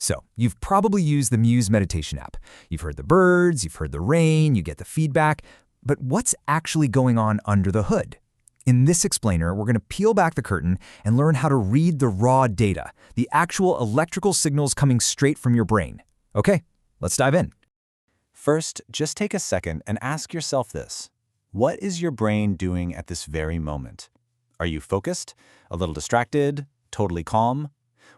So, you've probably used the Muse meditation app. You've heard the birds, you've heard the rain, you get the feedback, but what's actually going on under the hood? In this explainer, we're going to peel back the curtain and learn how to read the raw data, the actual electrical signals coming straight from your brain. Okay, let's dive in. First, just take a second and ask yourself this. What is your brain doing at this very moment? Are you focused? A little distracted? Totally calm?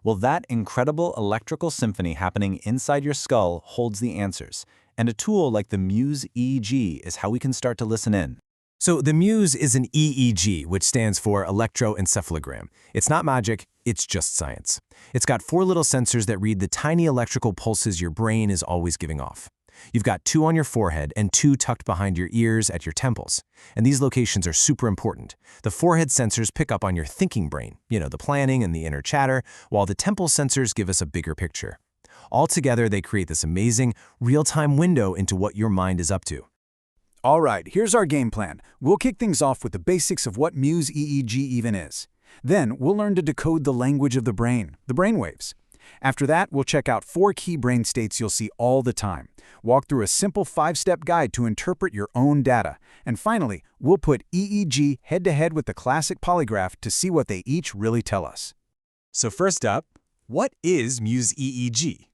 Well, that incredible electrical symphony happening inside your skull holds the answers, and a tool like the Muse EEG is how we can start to listen in. So the Muse is an EEG, which stands for electroencephalogram. It's not magic, it's just science. It's got 4 little sensors that read the tiny electrical pulses your brain is always giving off. You've got 2 on your forehead and 2 tucked behind your ears at your temples. And these locations are super important. The forehead sensors pick up on your thinking brain, the planning and the inner chatter, while the temple sensors give us a bigger picture. Altogether, they create this amazing, real-time window into what your mind is up to. All right, here's our game plan. We'll kick things off with the basics of what Muse EEG even is. Then, we'll learn to decode the language of the brain, the brainwaves. After that, we'll check out 4 key brain states you'll see all the time, walk through a simple 5-step guide to interpret your own data, and finally, we'll put EEG head-to-head with the classic polygraph to see what they each really tell us. So first up, what is Muse EEG?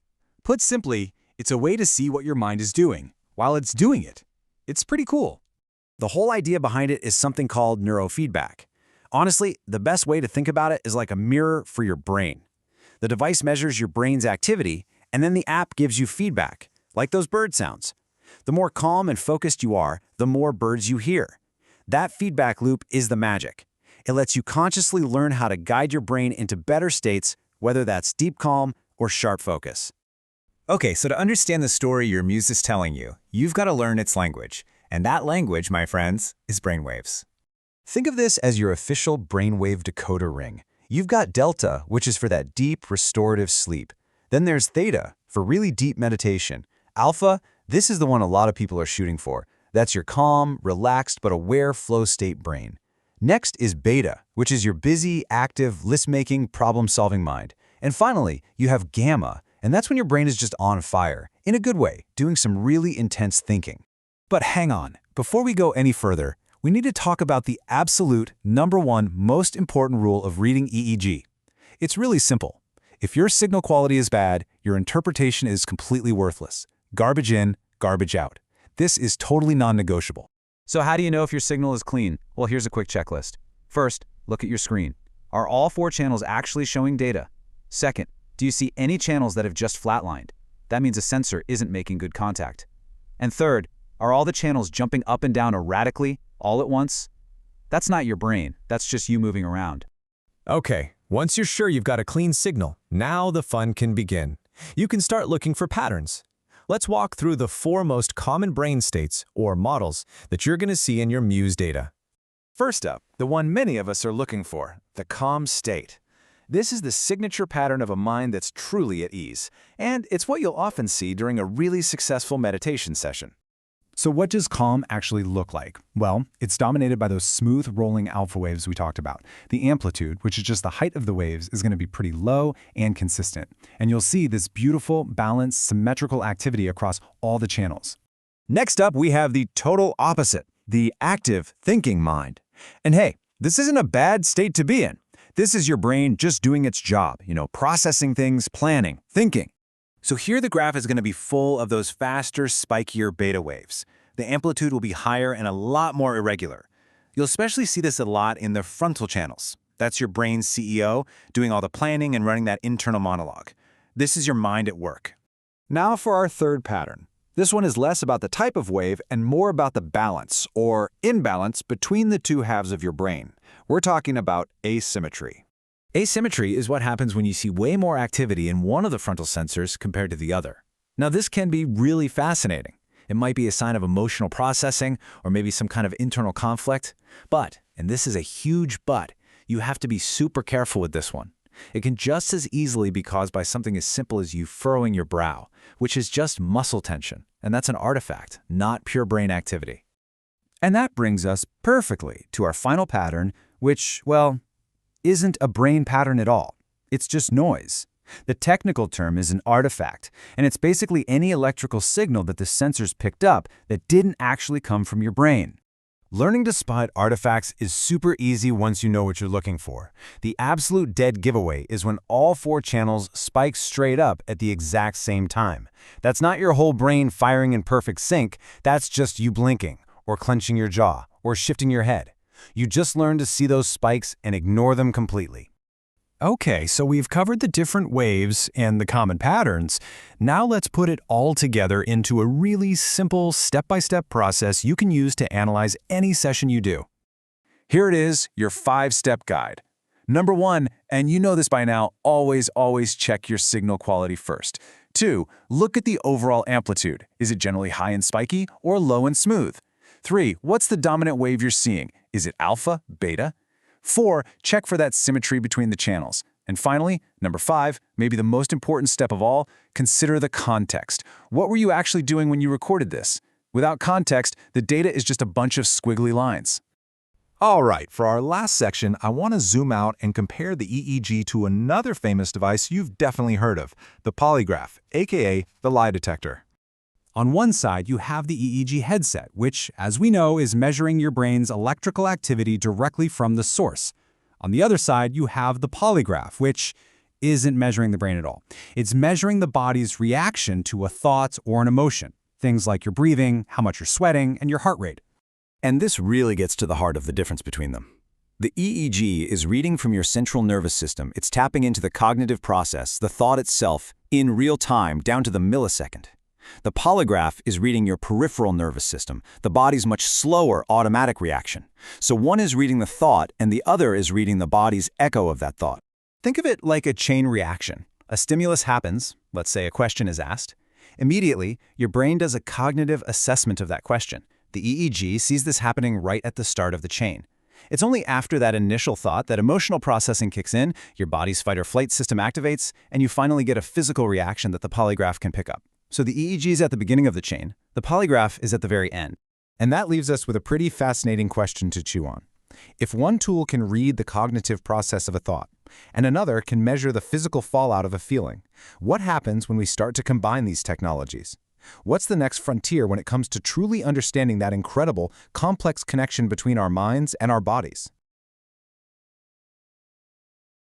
Put simply, it's a way to see what your mind is doing while it's doing it. It's pretty cool. The whole idea behind it is something called neurofeedback. Honestly, the best way to think about it is like a mirror for your brain. The device measures your brain's activity, and then the app gives you feedback, like those bird sounds. The more calm and focused you are, the more birds you hear. That feedback loop is the magic. It lets you consciously learn how to guide your brain into better states, whether that's deep calm or sharp focus. Okay, so to understand the story your Muse is telling you, you've got to learn its language. And that language, my friends, is brainwaves. Think of this as your official brainwave decoder ring. You've got delta, which is for that deep, restorative sleep. Then there's theta, for really deep meditation. Alpha, this is the one a lot of people are shooting for. That's your calm, relaxed, but aware flow state brain. Next is beta, which is your busy, active, list-making, problem-solving mind. And finally, you have gamma, and that's when your brain is just on fire, in a good way, doing some really intense thinking. But hang on, before we go any further, we need to talk about the absolute #1 most important rule of reading EEG. It's really simple. If your signal quality is bad, your interpretation is completely worthless. Garbage in, garbage out. This is totally non-negotiable. So how do you know if your signal is clean? Well, here's a quick checklist. First, look at your screen. Are all 4 channels actually showing data? Second, do you see any channels that have just flatlined? That means a sensor isn't making good contact. And third, are all the channels jumping up and down erratically, all at once? That's not your brain, that's just you moving around. Okay, once you're sure you've got a clean signal, now the fun can begin. You can start looking for patterns. Let's walk through the 4 most common brain states, or models, that you're going to see in your Muse data. First up, the one many of us are looking for, the calm state. This is the signature pattern of a mind that's truly at ease, and it's what you'll often see during a really successful meditation session. So what does calm actually look like? Well, it's dominated by those smooth rolling alpha waves we talked about. The amplitude, which is just the height of the waves, is going to be pretty low and consistent. And you'll see this beautiful, balanced, symmetrical activity across all the channels. Next up, we have the total opposite, the active thinking mind. And hey, this isn't a bad state to be in. This is your brain just doing its job, processing things, planning, thinking. So here the graph is going to be full of those faster, spikier beta waves. The amplitude will be higher and a lot more irregular. You'll especially see this a lot in the frontal channels. That's your brain's CEO, doing all the planning and running that internal monologue. This is your mind at work. Now for our third pattern. This one is less about the type of wave and more about the balance, or imbalance, between the 2 halves of your brain. We're talking about asymmetry. Asymmetry is what happens when you see way more activity in one of the frontal sensors compared to the other. Now, this can be really fascinating. It might be a sign of emotional processing or maybe some kind of internal conflict. But, and this is a huge but, you have to be super careful with this one. It can just as easily be caused by something as simple as you furrowing your brow, which is just muscle tension, and that's an artifact, not pure brain activity. And that brings us perfectly to our final pattern, which, well, isn't a brain pattern at all. It's just noise. The technical term is an artifact, and it's basically any electrical signal that the sensors picked up that didn't actually come from your brain. Learning to spot artifacts is super easy once you know what you're looking for. The absolute dead giveaway is when all 4 channels spike straight up at the exact same time. That's not your whole brain firing in perfect sync, that's just you blinking, or clenching your jaw, or shifting your head. You just learn to see those spikes and ignore them completely. Okay, so we've covered the different waves and the common patterns. Now let's put it all together into a really simple step-by-step process you can use to analyze any session you do. Here it is, your 5-step guide. Number 1, and you know this by now, always check your signal quality first. 2, look at the overall amplitude. Is it generally high and spiky or low and smooth? 3, what's the dominant wave you're seeing? Is it alpha, beta? 4, check for that symmetry between the channels. And finally, number 5, maybe the most important step of all, consider the context. What were you actually doing when you recorded this? Without context, the data is just a bunch of squiggly lines. All right, for our last section, I want to zoom out and compare the EEG to another famous device you've definitely heard of, the polygraph, aka the lie detector. On one side, you have the EEG headset, which, as we know, is measuring your brain's electrical activity directly from the source. On the other side, you have the polygraph, which isn't measuring the brain at all. It's measuring the body's reaction to a thought or an emotion, things like your breathing, how much you're sweating, and your heart rate. And this really gets to the heart of the difference between them. The EEG is reading from your central nervous system. It's tapping into the cognitive process, the thought itself, in real time, down to the millisecond. The polygraph is reading your peripheral nervous system, the body's much slower automatic reaction. So one is reading the thought and the other is reading the body's echo of that thought. Think of it like a chain reaction. A stimulus happens, let's say a question is asked. Immediately, your brain does a cognitive assessment of that question. The EEG sees this happening right at the start of the chain. It's only after that initial thought that emotional processing kicks in, your body's fight or flight system activates, and you finally get a physical reaction that the polygraph can pick up. So the EEG is at the beginning of the chain, the polygraph is at the very end. And that leaves us with a pretty fascinating question to chew on. If one tool can read the cognitive process of a thought, and another can measure the physical fallout of a feeling, what happens when we start to combine these technologies? What's the next frontier when it comes to truly understanding that incredible, complex connection between our minds and our bodies?